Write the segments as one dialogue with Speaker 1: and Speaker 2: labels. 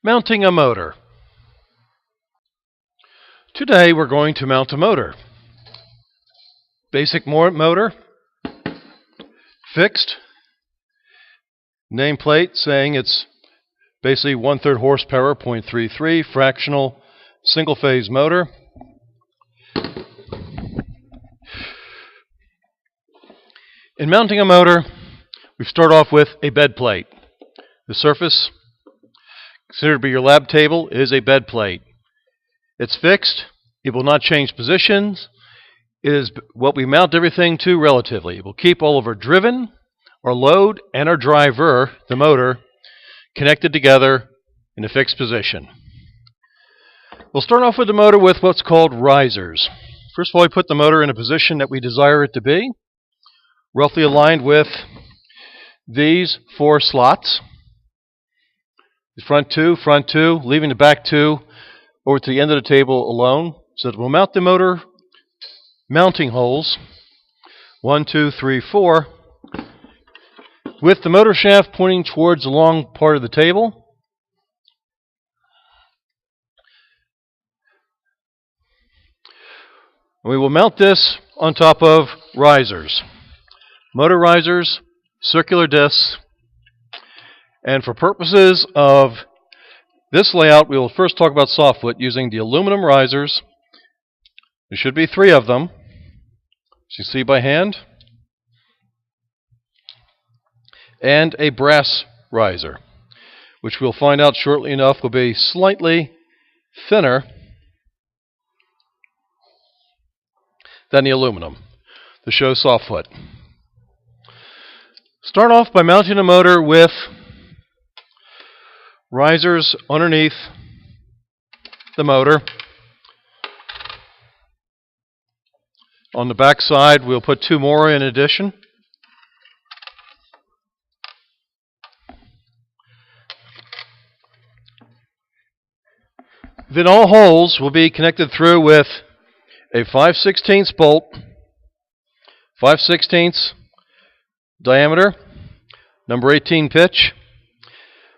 Speaker 1: Mounting a motor. Today we're going to mount a motor. Basic motor, fixed, nameplate saying it's basically 1/3 horsepower, 0.33, fractional single phase motor. In mounting a motor, we start off with a bed plate. The surface considered to be your lab table is a bed plate. It's fixed. It will not change positions. It is what we mount everything to relatively. It will keep all of our driven, our load, and our driver, the motor, connected together in a fixed position. We'll start off with the motor with what's called risers. First of all, we put the motor in a position that we desire it to be, roughly aligned with these 4 slots. The front two, leaving the back 2 over to the end of the table alone, so that we'll mount the motor mounting holes 1, 2, 3, 4, with the motor shaft pointing towards the long part of the table. We will mount this on top of risers. Motor risers, circular discs. And for purposes of this layout, we will first talk about softwood using the aluminum risers. There should be 3 of them, as you see by hand, and a brass riser, which we'll find out shortly enough will be slightly thinner than the aluminum to show softwood. Start off by mounting a motor with risers underneath the motor. On the back side, we'll put 2 more in addition. Then all holes will be connected through with a 5/16 bolt, 5/16 diameter, number 18 pitch,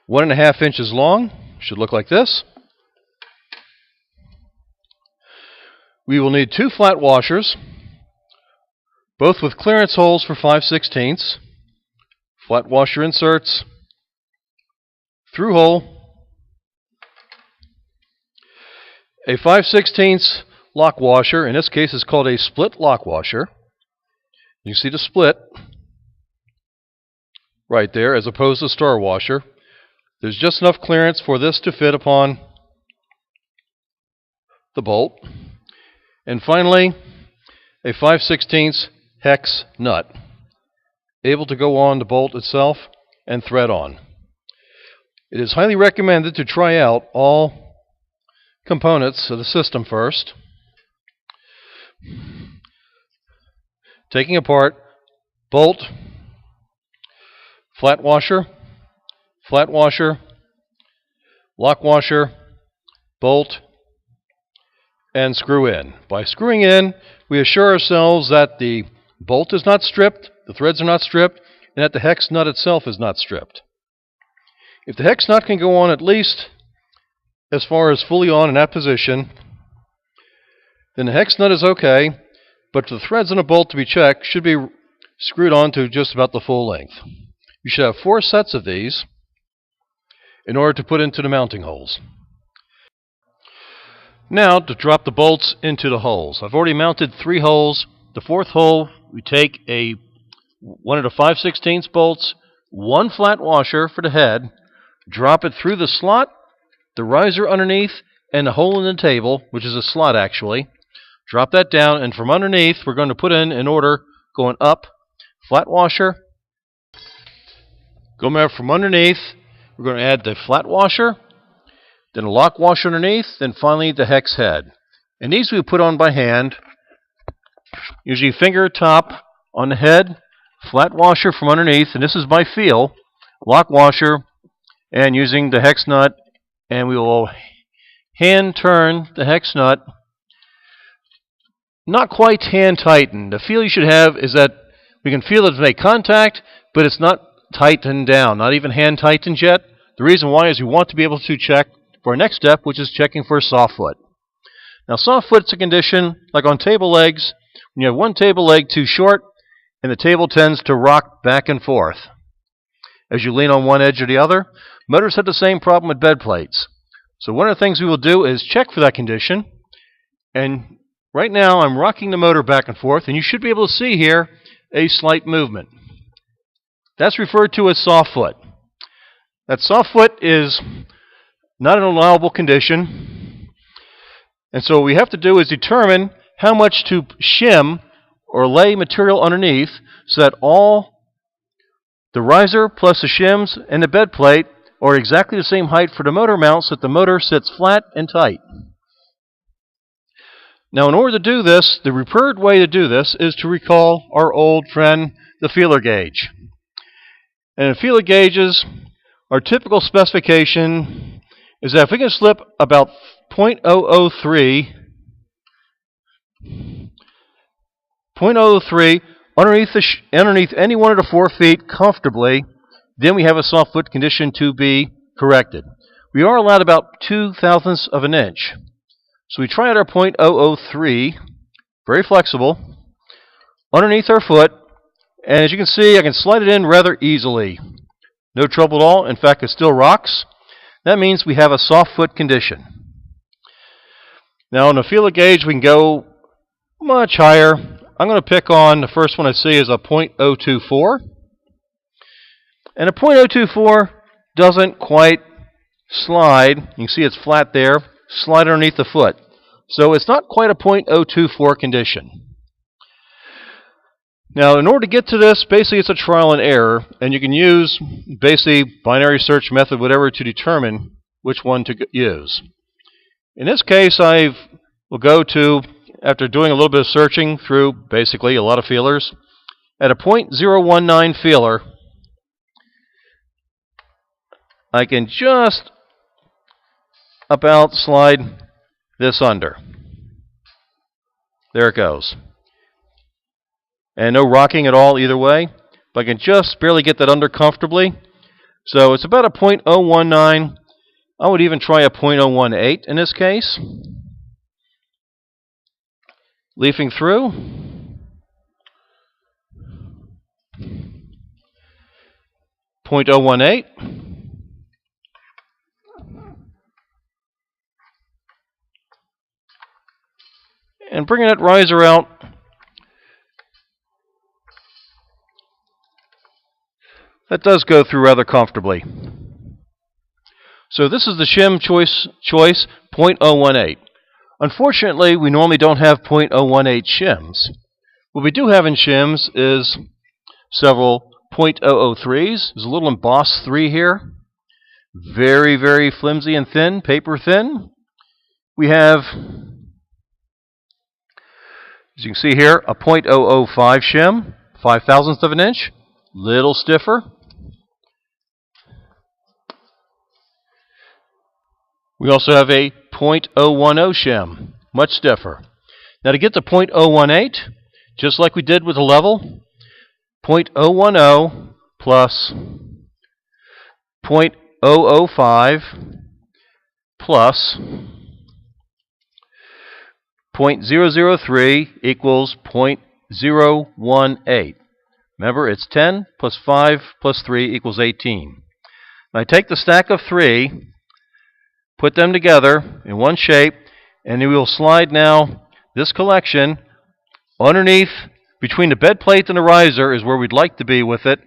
Speaker 1: 1.5 inches long, should look like this. We will need 2 flat washers, both with clearance holes for 5/16. Flat washer inserts, through hole, a 5/16 lock washer. In this case, it's called a split lock washer. You see the split right there, as opposed to star washer. There's just enough clearance for this to fit upon the bolt. And finally, a 5/16 hex nut, able to go on the bolt itself and thread on. It is highly recommended to try out all components of the system first, taking apart bolt, flat washer, lock washer, bolt, and screw in. By screwing in, we assure ourselves that the bolt is not stripped, the threads are not stripped, and that the hex nut itself is not stripped. If the hex nut can go on at least as far as fully on in that position, then the hex nut is okay, but the threads on a bolt to be checked should be screwed on to just about the full length. You should have 4 sets of these in order to put into the mounting holes. Now to drop the bolts into the holes. I've already mounted 3 holes. The 4th hole, we take one of the 5/16 bolts, 1 flat washer for the head, drop it through the slot, the riser underneath, and the hole in the table, which is a slot actually. Drop that down, and from underneath we're going to put in order going up, flat washer. Going from underneath, we're going to add the flat washer, then a lock washer underneath, then finally the hex head. And these we put on by hand, usually finger top on the head, flat washer from underneath, and this is by feel, lock washer, and using the hex nut, and we will hand turn the hex nut, not quite hand tighten. The feel you should have is that we can feel it make contact, but it's not tightened down, not even hand tightened yet. The reason why is we want to be able to check for our next step, which is checking for a soft foot. Now, soft foot's a condition like on table legs. When you have one table leg too short, and the table tends to rock back and forth as you lean on one edge or the other. Motors have the same problem with bed plates. So one of the things we will do is check for that condition. And right now I'm rocking the motor back and forth, and you should be able to see here a slight movement. That's referred to as soft foot. That soft foot is not an allowable condition. And so what we have to do is determine how much to shim or lay material underneath so that all the riser plus the shims and the bed plate are exactly the same height for the motor mount so that the motor sits flat and tight. Now, in order to do this, the preferred way to do this is to recall our old friend, the feeler gauge. And in feeler gauges, our typical specification is that if we can slip about 0.003 underneath any one of the 4 feet comfortably, then we have a soft foot condition to be corrected. We are allowed about 0.02 of an inch. So we try out our 0.003, very flexible, underneath our foot, and as you can see, I can slide it in rather easily. No trouble at all. In fact, it still rocks. That means we have a soft foot condition. Now, on the feeler gauge, we can go much higher. I'm going to pick on the first one I see is a 0.024. And a 0.024 doesn't quite slide. You can see it's flat there. Slide underneath the foot. So it's not quite a 0.024 condition. Now, in order to get to this, basically it's a trial and error, and you can use basically binary search method, whatever, to determine which one to use. In this case, I will go to, after doing a little bit of searching through basically a lot of feelers, at a 0.019 feeler, I can just about slide this under. There it goes. And no rocking at all either way, but I can just barely get that under comfortably. So it's about a 0.019. I would even try a 0.018 in this case. Leafing through. .018. And bringing that riser out. That does go through rather comfortably. So this is the shim choice 0.018. Unfortunately, we normally don't have 0.018 shims. What we do have in shims is several 0.003s. There's a little embossed 3 here. Very, very flimsy and thin, paper thin. We have, as you can see here, a 0.005 shim, 0.005 of an inch, little stiffer. We also have a 0.010 shim, much stiffer. Now to get to 0.018, just like we did with the level, 0.010 plus 0.005 plus 0.003 equals 0.018. Remember, it's 10 plus 5 plus 3 equals 18. Now I take the stack of 3, put them together in one shape, and we will slide now this collection underneath, between the bed plate and the riser is where we'd like to be with it,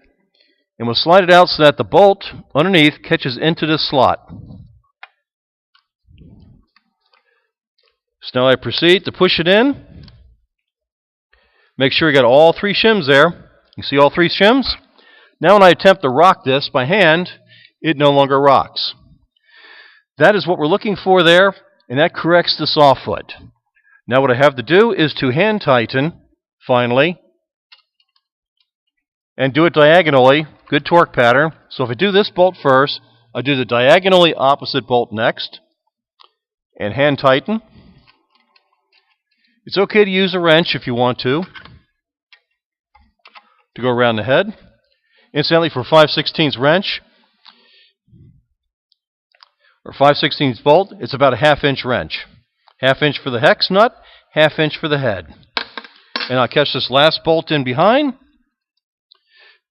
Speaker 1: and we'll slide it out so that the bolt underneath catches into this slot. So now I proceed to push it in. Make sure you got all 3 shims there. You see all 3 shims? Now when I attempt to rock this by hand, it no longer rocks. That is what we're looking for there, and that corrects the soft foot. Now what I have to do is to hand tighten, finally, and do it diagonally, good torque pattern. So if I do this bolt first, I do the diagonally opposite bolt next, and hand tighten. It's okay to use a wrench if you want to go around the head. Incidentally, for 5/16 wrench, or 5/16 bolt, it's about a 1/2 inch wrench. 1/2 inch for the hex nut, 1/2 inch for the head. And I'll catch this last bolt in behind.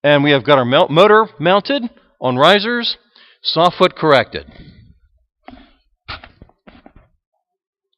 Speaker 1: And we have got our motor mounted on risers, soft foot corrected.